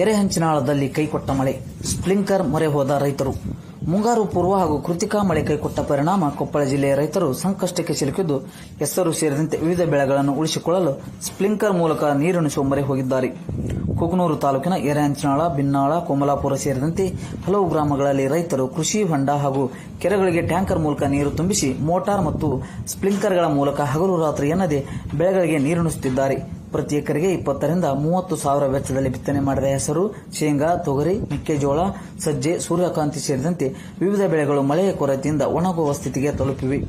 ಎರೆಹಂಚಿನಾಳದಲ್ಲಿ ಕೈಕೊಟ್ಟ ಮಳೆ, ಸ್ಪ್ರಿಂಕ್ಲರ್ ಮೊರೆ ಹೋದ ರೈತರು. ಮುಂಗಾರು ಪೂರ್ವ ಹಾಗೂ ಕೃತಿಕಾ ಮಳೆ ಕೈಕೊಟ್ಟ ಪರಿಣಾಮ ಕೊಪ್ಪಳ ಜಿಲ್ಲೆಯ ರೈತರು ಸಂಕಷ್ಟಕ್ಕೆ ಸಿಲುಕಿದ್ದು, ಹೆಸರು ಸೇರಿದಂತೆ ವಿವಿಧ ಬೆಳೆಗಳನ್ನು ಉಳಿಸಿಕೊಳ್ಳಲು ಸ್ಪ್ರಿಂಕ್ಲರ್ ಮೂಲಕ ನೀರುಣಿಸುವ ಮೊರೆ ಹೋಗಿದ್ದಾರೆ. ಕುಕನೂರು ತಾಲೂಕಿನ ಎರೆಹಂಚಿನಾಳ, ಬಿನ್ನಾಳ, ಕೊಮಲಾಪುರ ಸೇರಿದಂತೆ ಹಲವು ಗ್ರಾಮಗಳಲ್ಲಿ ರೈತರು ಕೃಷಿ ಹೊಂಡ ಹಾಗೂ ಕೆರೆಗಳಿಗೆ ಟ್ಯಾಂಕರ್ ಮೂಲಕ ನೀರು ತುಂಬಿಸಿ ಮೋಟಾರ್ ಮತ್ತು ಸ್ಪ್ರಿಂಕ್ಲರ್ಗಳ ಮೂಲಕ ಹಗಲು ರಾತ್ರಿ ಎನ್ನದೆ ಬೆಳೆಗಳಿಗೆ ನೀರುಣಿಸುತ್ತಿದ್ದಾರೆ. ಪ್ರತಿ ಎಕರೆಗೆ 20 ರಿಂದ 30 ಸಾವಿರ ವೆಚ್ಚದಲ್ಲಿ ಬಿತ್ತನೆ ಮಾಡಿದ ಹೆಸರು, ಶೇಂಗಾ, ತೊಗರಿ, ಮೆಕ್ಕೆಜೋಳ, ಸಜ್ಜೆ, ಸೂರ್ಯಕಾಂತಿ ಸೇರಿದಂತೆ ವಿವಿಧ ಬೆಳೆಗಳು ಮಳೆಯ ಕೊರತೆಯಿಂದ ಒಣಗುವ ಸ್ಥಿತಿಗೆ ತಲುಪಿವೆ.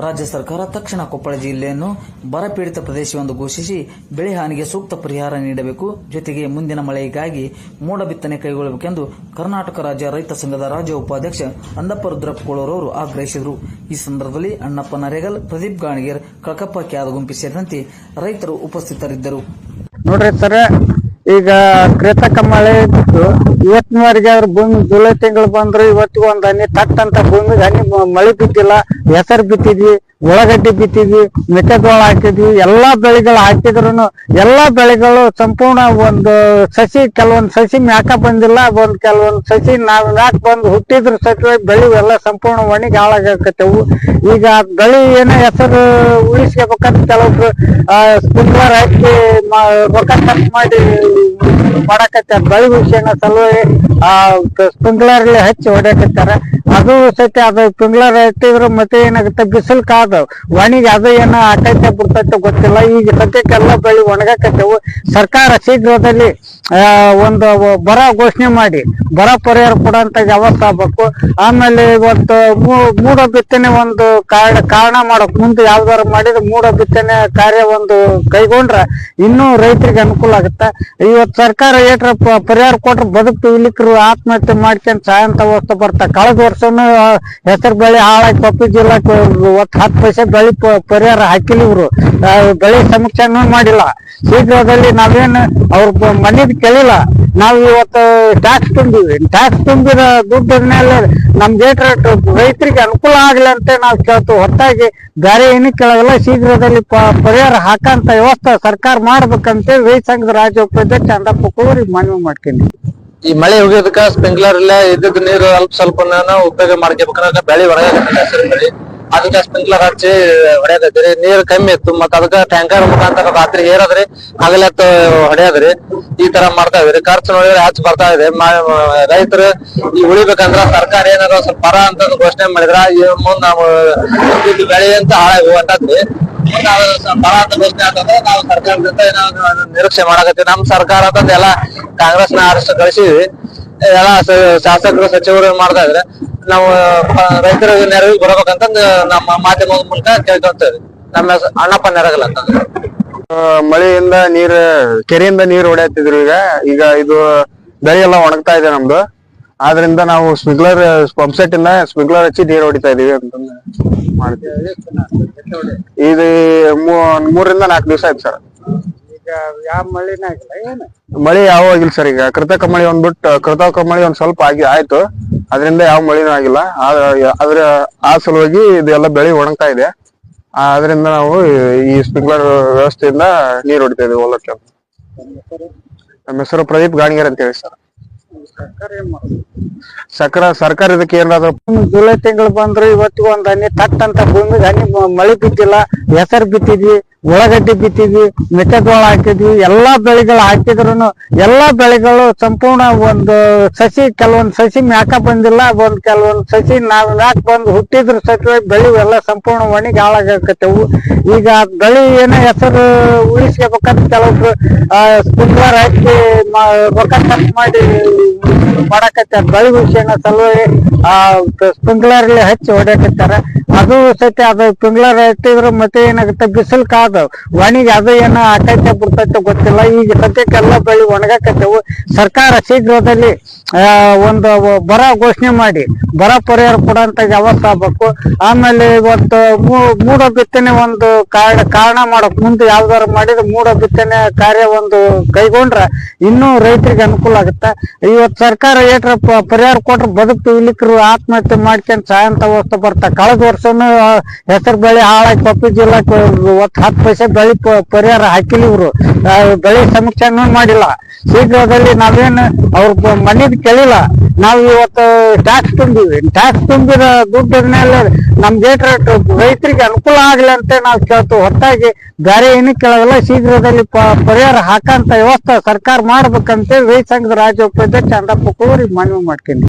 ರಾಜ್ಯ ಸರ್ಕಾರ ತಕ್ಷಣ ಕೊಪ್ಪಳ ಜಿಲ್ಲೆಯನ್ನು ಬರಪೀಡಿತ ಪ್ರದೇಶವೆಂದು ಘೋಷಿಸಿ ಬೆಳೆ ಹಾನಿಗೆ ಸೂಕ್ತ ಪರಿಹಾರ ನೀಡಬೇಕು. ಜೊತೆಗೆ ಮುಂದಿನ ಮಳೆಗಾಗಿ ಮೋಡ ಬಿತ್ತನೆ ಕೈಗೊಳ್ಳಬೇಕೆಂದು ಕರ್ನಾಟಕ ರಾಜ್ಯ ರೈತ ಸಂಘದ ರಾಜ್ಯ ಉಪಾಧ್ಯಕ್ಷ ಅಂದಪ್ಪ ರುದ್ರಪ್ಪಕೋಳೂರವರು ಆಗ್ರಹಿಸಿದರು. ಈ ಸಂದರ್ಭದಲ್ಲಿ ಅಣ್ಣಪ್ಪ ನರೇಗಲ್, ಪ್ರದೀಪ್ ಗಾಣಿಗೇರ್, ಕಳಕಪ್ಪ ಕ್ಯಾದಗುಂಪಿ ಸೇರಿದಂತೆ ರೈತರು ಉಪಸ್ಥಿತರಿದ್ದರು. ನೋಡ್ರಿ ಸರ್, ಈಗ ಕೃತಕ ಮಳೆ ಇದ್ದು ಇವತ್ತಿನವರೆಗೆ ಅದ್ರ ಭೂಮಿ ಜುಲೈ ತಿಂಗಳು ಬಂದ್ರು ಇವತ್ತಿಗೂ ಒಂದ್ ಹನಿ ತಟ್ ಅಂತ ಭೂಮಿಗೆ ಹನಿ ಮಳೆ ಬಿದ್ದಿಲ್ಲ. ಹೆಸರು ಬಿತ್ತಿದ್ವಿ, ಉಳ್ಳಾಗಡ್ಡಿ ಬಿತ್ತಿದ್ವಿ, ಮೆಕ್ಕೆಜೋಳ ಹಾಕಿದ್ವಿ, ಎಲ್ಲಾ ಬೆಳೆಗಳು ಹಾಕಿದ್ರು ಎಲ್ಲಾ ಬೆಳೆಗಳು ಸಂಪೂರ್ಣ ಒಂದು ಸಸಿ, ಕೆಲವೊಂದು ಸಸಿ ಮ್ಯಾಕ ಬಂದಿಲ್ಲ, ಕೆಲವೊಂದು ಸಸಿ ನಾವ್ ಮ್ಯಾಕ್ ಬಂದು ಹುಟ್ಟಿದ್ರು ಸತ್ವ ಬೆಳೆ ಎಲ್ಲ ಸಂಪೂರ್ಣ ಒಣಗಿ ಹಾಳಾಗಕತ್ತವು. ಈಗ ಬೆಳೆ ಏನೋ ಹೆಸರು ಉಳಿಸ್ಕೋಬೇಕಂತ ಕೆಲವೊಬ್ರು ಸ್ಪ್ರಿಂಕ್ಲರ್ ಹಾಕಿ ರೊಕ್ಕ ಖರ್ಚು ಮಾಡಿ ಮಾಡಕತ್ತಾರ. ಬೆಳೆ ವಿಷಯನ ಸಲುವಾಗಿ ಸ್ಪ್ರಿಂಕ್ಲರ್ ಹಚ್ಚಿ ಹೊಡ್ಯಾಕತ್ತಾರ. ಅದು ಸತ್ಯ, ಅದು ಸ್ಪ್ರಿಂಕ್ಲರ್ ಹಚ್ಚಿದ್ರು ಮತ್ತೆ ಏನಾಗುತ್ತೆ, ಬಿಸಿಲು ಕಾದ ಒಣಗಿ ಅದು ಏನ ಆಕೈತೆ ಬಿಡ್ತೈತೆ ಗೊತ್ತಿಲ್ಲ. ಈಗ ಸದ್ಯಕ್ಕೆಲ್ಲ ಬೆಳೆ ಒಣಗಾಕತ್ತೇವು. ಸರ್ಕಾರ ಶೀಘ್ರದಲ್ಲಿ ಒಂದು ಬರ ಘೋಷಣೆ ಮಾಡಿ ಬರ ಪರಿಹಾರ ಕೊಡುವಂತ ವ್ಯವಸ್ಥೆ ಆಗ್ಬೇಕು. ಆಮೇಲೆ ಇವತ್ತು ಮೂಡ ಬಿತ್ತನೆ ಒಂದು ಕಾರಣ ಮಾಡಕ್ ಮುಂದೆ ಯಾವ್ದಾರು ಮಾಡಿದ್ರೆ ಮೂಡ ಬಿತ್ತನೆ ಕಾರ್ಯ ಒಂದು ಕೈಗೊಂಡ್ರ ಇನ್ನೂ ರೈತರಿಗೆ ಅನುಕೂಲ ಆಗುತ್ತೆ. ಇವತ್ತು ಸರ್ಕಾರ ಏಟ್ರ ಪರಿಹಾರ ಕೊಟ್ರೆ ಬದುಕು ಇಲಿಕರು ಆತ್ಮಹತ್ಯೆ ಮಾಡ್ಕೊಂಡ್ ಸಾಯಂತ ಅವಸ್ಥೆ ಬರ್ತಾ. ಕಳೆದ ವರ್ಷನು ಹೆಸರು ಬೆಳೆ ಹಾಳಾಗಿ ಕೊಪ್ಪಳ ಜಿಲ್ಲಾಕ್ಕೆ 10 ಪೈಸೆ ಬೆಳೆ ಪರಿಹಾರ ಹಾಕಿಲ್ಲ. ಇವ್ರು ಬೆಳೆ ಸಮೀಕ್ಷೆನೂ ಮಾಡಿಲ್ಲ. ಶೀಘ್ರದಲ್ಲಿ ನಾವೇನು ಅವ್ರ ಮನೆದ್ ಕೇಳಿಲ್ಲ. ನಾವು ಇವತ್ತು ಟ್ಯಾಕ್ಸ್ ತುಂಬಿವಿ. ಟ್ಯಾಕ್ಸ್ ತುಂಬಿದ ದುಡ್ಡನ್ನೆಲ್ಲ ನಮ್ಗೆ ರೈತರಿಗೆ ಅನುಕೂಲ ಆಗ್ಲಿ ಅಂತ ನಾವು ಕೇಳ್ತೀವಿ, ಹೊರತಾಗಿ ಬೇರೆ ಏನೂ ಕೇಳೋದಿಲ್ಲ. ಶೀಘ್ರದಲ್ಲಿ ಪರಿಹಾರ ಹಾಕಂತ ವ್ಯವಸ್ಥೆ ಸರ್ಕಾರ ಮಾಡ್ಬೇಕಂತೇಳಿ ರೈತ ಸಂಘದ ರಾಜ್ಯ ಉಪಾಧ್ಯಕ್ಷ ಅಂದಪ್ಪ ಕೋಳೂರಿಗೆ ಮನವಿ ಮಾಡ್ತೀನಿ. ಈ ಮಳೆ ಹೋಗೋದಕ್ಕ ಸ್ಪ್ರಿಂಕ್ಲರ್ ಇಲ್ಲ ಇದ್ದದ ನೀರು ಸ್ವಲ್ಪ ಉಪಯೋಗ ಮಾಡ್ಕೋಬೇಕಂದ್ರೆ ಬೆಳೆ ಹೊರಗಡೆ ಅದಕ್ಕೆ ಸ್ಪ್ರಿಂಕ್ಲರ್ ಹಚ್ಚಿ ಹೊಡೆಯದ್ರಿ. ನೀರ್ ಕಮ್ಮಿ ಇತ್ತು, ಮತ್ತ ಅದಕ್ಕ ಟ್ಯಾಂಕರ್ ಮುಖಾಂತರ ರಾತ್ರಿ ಏರಾದ್ರಿ ಹಗಲತ್ತು ಹೊಡೆಯದ್ರಿ. ಈ ತರ ಮಾಡ್ತಾ ಇದ್ರಿ. ಖರ್ಚು ನೋಡಿದ್ರೆ ಹೆಚ್ಚು ಬರ್ತಾ ಇದೆ. ರೈತರು ಈ ಉಳಿಬೇಕಂದ್ರ ಸರ್ಕಾರ ಏನಾದ್ರು ಸ್ವಲ್ಪ ಬರ ಅಂತ ಘೋಷಣೆ ಮಾಡಿದ್ರ ಮುಂದ್ ನಾವು ಬೆಳೆ ಅಂತ ಹಾಳಾಗಿ ಹೋಗಂತದ್ರಿ. ಬರ ಅಂತ ಘೋಷಣೆ ಆಗ್ತದೆ. ನಾವು ಸರ್ಕಾರದಿಂದ ಏನಾದ್ರು ನಿರೀಕ್ಷೆ ಮಾಡಕತ್ತೀವಿ. ನಮ್ ಸರ್ಕಾರ ಅಂತಂದ ಎಲ್ಲಾ ಕಾಂಗ್ರೆಸ್ನ ಆರಿಸಿ ಕಳಿಸಿದ್ವಿ. ಎಲ್ಲ ಶಾಸಕರು, ಸಚಿವರು ಮಾಡ್ತಾ ಇದ್ರೆ ನಾವು ರೈತರ ನೆರವಿಗೆ ಬರಬೇಕಂತಂದು ನಮ್ಮ ಮಾಧ್ಯಮದ ಮೂಲಕ ಕೇಳ್ಕೊಂತೇವೆ. ನಮ್ಮ ಅಣ್ಣಪ್ಪ ನೆರಗಲ್ಲ ಅಂತಂದ್ರೆ ಮಳೆಯಿಂದ ಕೆರೆಯಿಂದ ನೀರು ಹೊಡೆಯತ್ತಿದ್ರು. ಈಗ ಇದು ಬೆಳೆ ಎಲ್ಲ ಒಣಗ್ತಾ ಇದೆ ನಮ್ದು. ಆದ್ರಿಂದ ನಾವು ಸ್ಪ್ರಿಂಕ್ಲರ್ ಪಂಪ್ ಇಂದ ಸ್ಪ್ರಿಂಕ್ಲರ್ ಹಚ್ಚಿ ನೀರು ಹೊಡಿತಾ ಇದೀವಿ ಅಂತಂದು ಮಾಡ್ತೀವಿ. ಇದು 3 ರಿಂದ 4 ದಿವಸ ಆಯ್ತು ಸರ್. ಯಾವ ಮಳೆನ ಆಗಿಲ್ಲ, ಏನು ಮಳೆ ಯಾವ ಆಗಿಲ್ಲ ಸರ್. ಈಗ ಕೃತಕ ಮಳೆ ಕೃತಕ ಮಳೆ ಒಂದ್ ಸ್ವಲ್ಪ ಆಯ್ತು. ಅದರಿಂದ ಯಾವ ಮಳೆನೂ ಆಗಿಲ್ಲ. ಆ ಸಲುವಾಗಿ ಇದೆಲ್ಲ ಬೆಳೆ ಒಣಗ್ತಾ ಇದೆ. ಅದರಿಂದ ನಾವು ಈ ಸ್ಪ್ರಿಂಕ್ಲರ್ ವ್ಯವಸ್ಥೆಯಿಂದ ನೀರು ಹೊಡಿತಾ ಇದೀವಿ ಹೊಲಕ್ಕೆ. ನಮ್ಮ ಹೆಸರು ಪ್ರದೀಪ್ ಗಾಣಿಗೇರ್ ಅಂತ ಹೇಳಿ ಸರ್. ಸರ್ಕಾರ ಇದಕ್ಕೆ ಏನಾದ್ರು ಜುಲೈ ತಿಂಗಳು ಬಂದ್ರು ಇವತ್ತಿಗೂ ಒಂದ್ ಹನಿ ತಟ್ ಅಂತ ಭೂಮಿಗೆ ಹನಿ ಮಳೆ ಬಿದ್ದಿಲ್ಲ. ಹೆಸರು ಬಿತ್ತಿದ್ವಿ, ಉಳ್ಳಾಗಡ್ಡಿ ಬಿತ್ತಿದ್ವಿ, ಮೆಕ್ಕೆಜೋಳ ಹಾಕಿದ್ವಿ, ಎಲ್ಲಾ ಬೆಳೆಗಳು ಹಾಕಿದ್ರು ಎಲ್ಲಾ ಬೆಳೆಗಳು ಸಂಪೂರ್ಣ ಒಂದು ಸಸಿ, ಕೆಲವೊಂದು ಸಸಿ ಮ್ಯಾಕ ಬಂದಿಲ್ಲ, ಕೆಲವೊಂದು ಸಸಿ ನಾವ್ ಮ್ಯಾಕ್ ಬಂದು ಹುಟ್ಟಿದ್ರು ಸತ್ವ ಬೆಳೆ ಎಲ್ಲ ಸಂಪೂರ್ಣ ಒಣಗಿ ಹಾಳಾಗಕತ್ತವು. ಈಗ ಬೆಳೆ ಏನೋ ಹೆಸರು ಉಳಿಸ್ಕೋಬೇಕಂತ ಕೆಲವೊಬ್ರು ಸ್ಪ್ರಿಂಕ್ಲರ್ ಹಾಕಿ ರೊಕ್ಕ ಖರ್ಚು ಮಾಡಿ ಮಾಡಕತ್ತಾರ. ಬೆಳೆ ವಿಷಯನ ಸಲುವಾಗಿ ಸ್ಪ್ರಿಂಕ್ಲರ್ ಹಚ್ಚಿ ಹೊಡ್ಯಾಕತ್ತಾರ. ಅದು ಸತ್ಯ, ಅದು ಸ್ಪ್ರಿಂಕ್ಲರ್ ಹಚ್ಚಿದ್ರು ಮತ್ತೆ ಏನಾಗುತ್ತೆ, ಬಿಸಿಲು ಕಾದ ಒಣಗಿ ಅದು ಏನ ಆಕೈತೆ ಬಿಡ್ತೈತೆ ಗೊತ್ತಿಲ್ಲ. ಈಗ ಸದ್ಯಕ್ಕೆಲ್ಲ ಬೆಳೆ ಒಣಗಾಕತ್ತೇವು. ಸರ್ಕಾರ ಶೀಘ್ರದಲ್ಲಿ ಒಂದು ಬರ ಘೋಷಣೆ ಮಾಡಿ ಬರ ಪರಿಹಾರ ಕೊಡಂತ ವ್ಯವಸ್ಥೆ ಆಗ್ಬೇಕು. ಆಮೇಲೆ ಇವತ್ತು ಮೂಡ ಬಿತ್ತನೆ ಒಂದು ಕಾರಣ ಮಾಡಕ್ ಮುಂದೆ ಯಾವ್ದಾರು ಮಾಡಿದ್ರೆ ಮೂಡ ಬಿತ್ತನೆ ಕಾರ್ಯ ಒಂದು ಕೈಗೊಂಡ್ರೆ ಇನ್ನೂ ರೈತರಿಗೆ ಅನುಕೂಲ ಆಗುತ್ತೆ. ಇವತ್ತು ಸರ್ಕಾರ ಏಟ್ರ ಪರಿಹಾರ ಕೊಟ್ರೆ ಬದುಕು ಇಲಿಕ್ರು ಆತ್ಮಹತ್ಯೆ ಮಾಡ್ಕೊಂಡು ಸಾಯಂತ ಅವಸ್ಥೆ ಬರ್ತಾ. ಕಳೆದ ವರ್ಷನು ಹೆಸರು ಬೆಳೆ ಹಾಳಾಗಿ ಕೊಪ್ಪಳ ಜಿಲ್ಲಾಕ್ಕೆ 10 ಪೈಸೆ ಬೆಳೆ ಪರಿಹಾರ ಹಾಕಿಲ್ಲ ಇವ್ರು. ಬೆಳೆ ಸಮೀಕ್ಷೆನೂ ಮಾಡಿಲ್ಲ. ಶೀಘ್ರದಲ್ಲಿ ನಾವೇನು ಅವ್ರ ಮನೆಗೆ ಕೇಳಿಲ್ಲ. ನಾವು ಇವತ್ತು ಟ್ಯಾಕ್ಸ್ ತುಂಬಿವಿ. ಟ್ಯಾಕ್ಸ್ ತುಂಬಿದ ದುಡ್ಡಿನ ಮೇಲೆ ನಮ್ಗೆ ರೈತರಿಗೆ ಅನುಕೂಲ ಆಗ್ಲಿ ಅಂತ ನಾವು ಕೇಳ್ತೀವಿ, ಹೊರತಾಗಿ ಬೇರೆ ಏನೂ ಕೇಳೋದಿಲ್ಲ. ಶೀಘ್ರದಲ್ಲಿ ಪರಿಹಾರ ಹಾಕಂತ ವ್ಯವಸ್ಥೆ ಸರ್ಕಾರ ಮಾಡ್ಬೇಕಂತೇಳಿ ರೈತ ಸಂಘದ ರಾಜ್ಯ ಉಪಾಧ್ಯಕ್ಷ ಚಂದಪ್ಪ ಕೋರಿ ಮನವಿ ಮಾಡ್ತೀನಿ.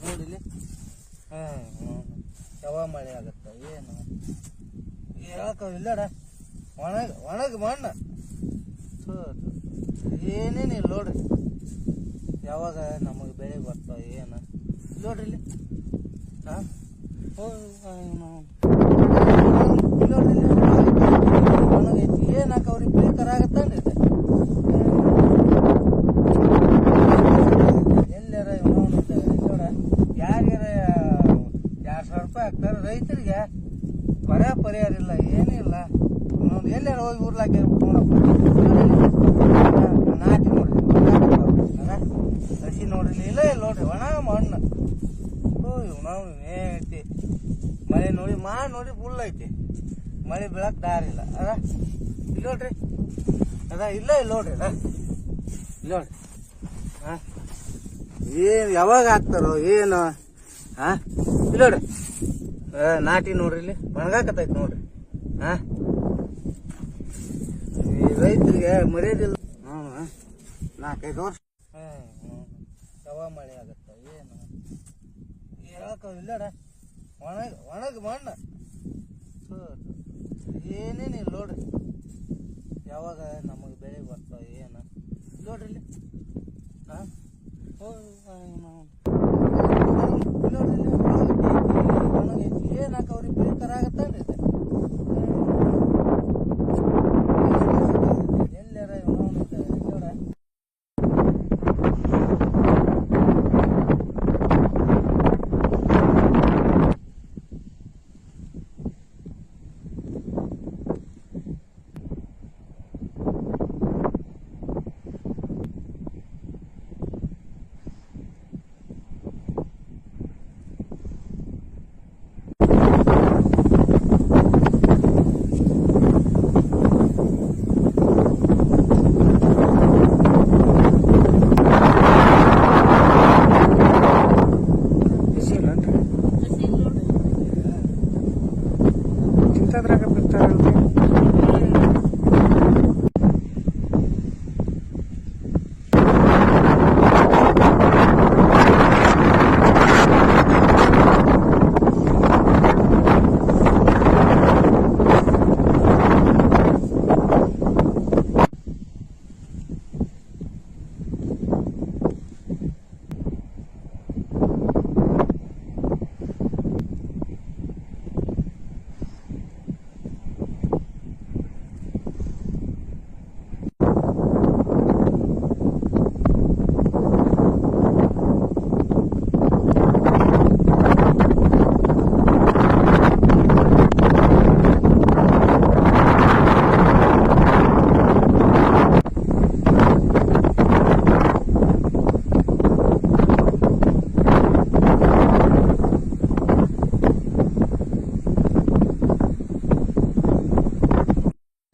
ನೋಡಿಲಿ ಯಾವಾಗ ಮಳೆ ಆಗತ್ತ ಏನು ಹೇಳಕ್ಕವಿಲ್ಲಡ ಒಣಗ ಮಣ್ಣು ಏನೇನಿಲ್ಲ ನೋಡ್ರಿ. ಯಾವಾಗ ನಮಗೆ ಬೆಳೆ ಬರ್ತಾವ ಏನು ನೋಡ್ರಿ ಇಲ್ಲಿ ನೋಡ್ರಿ ಒಣಗೈತಿ ಏನು ಹಾಕವ್ರಿ ಬೆಳೆ ಕರ ಆಗತ್ತನ್ರಿ ಎಲ್ಲಾರ ನೋಡ ಯಾರ್ಯಾರ 2,000 ರೂಪಾಯಿ ಹಾಕ್ತಾರ ರೈತರಿಗೆ ಪರಿಹಾರ ಇಲ್ಲ ಏನಿಲ್ಲ. ಎಲ್ಲಾರ ಹೋಗಿ ಉರ್ಲಾಕೆ ನಾಟಿ ನೋಡ್ರಿ ಹಸಿ ನೋಡ್ರಿ ಇಲ್ಲ ನೋಡ್ರಿ ಒಣ ಮಣ್ಣು ನಾವು ಏನೈತಿ ಮಳೆ ನೋಡಿ ನೋಡಿ ಫುಲ್ ಐತಿ. ಮಳೆ ಬೀಳಕ್ ದಾರಿ ಇಲ್ಲ ಅದ ಇಲ್ಲಿ ನೋಡ್ರಿ ಅದ ಇಲ್ಲ ಇಲ್ಲಿ ನೋಡ್ರಿ ಅದ ಇಲ್ಲಿ ನೋಡ್ರಿ ಏನ್ ಯಾವಾಗ ಹಾಕ್ತಾರೋ ಏನು ಇಲ್ಲಿ ನೋಡ್ರಿ ನಾಟಿ ನೋಡ್ರಿ ಇಲ್ಲಿ ಒಣಗಾಕತೈತಿ ನೋಡ್ರಿ ರೈತರಿಗೆ ಮರ್ಯಾದಿಲ್ಲ. 4-5 ವರ್ಷ ಯಾವಾಗ ಮಳೆ ಆಗತ್ತ ಏನು ಹೇಳಕ್ಕವಿಲ್ಲಡ ಒಣಗ ಮಣ್ಣು ಏನೇನಿಲ್ಲ ನೋಡ್ರಿ. ಯಾವಾಗ ನಮಗೆ ಬೆಳೆ ಬರ್ತಾವ ಏನು ನೋಡ್ರಿ ಇಲ್ಲಿ ನೋಡ್ರಿ ಏನು ಹಾಕವ್ರಿ ಬೆಳೆ ಕರ ಆಗತ್ತನ್ರಿ ಎಲ್ಲಾರ ನೋಡ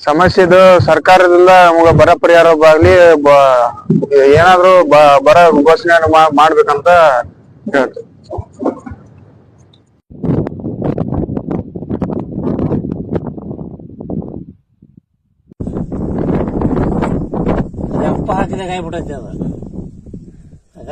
ಸಮಸ್ಯೆದು ಸರ್ಕಾರದಿಂದ ನಮಗ ಬರ ಪರಿಹಾರ ಆಗ್ಲಿ ಏನಾದ್ರು ಬರ ಘೋಷಣೆ ಮಾಡ್ಬೇಕಂತ ಹೇಳ್ತೀವಿ. ಎಪ್ಪ ಹಾಕಿದಾಗ ಆಗ್ಬಿಟ್ಟೈತಿ ಅದ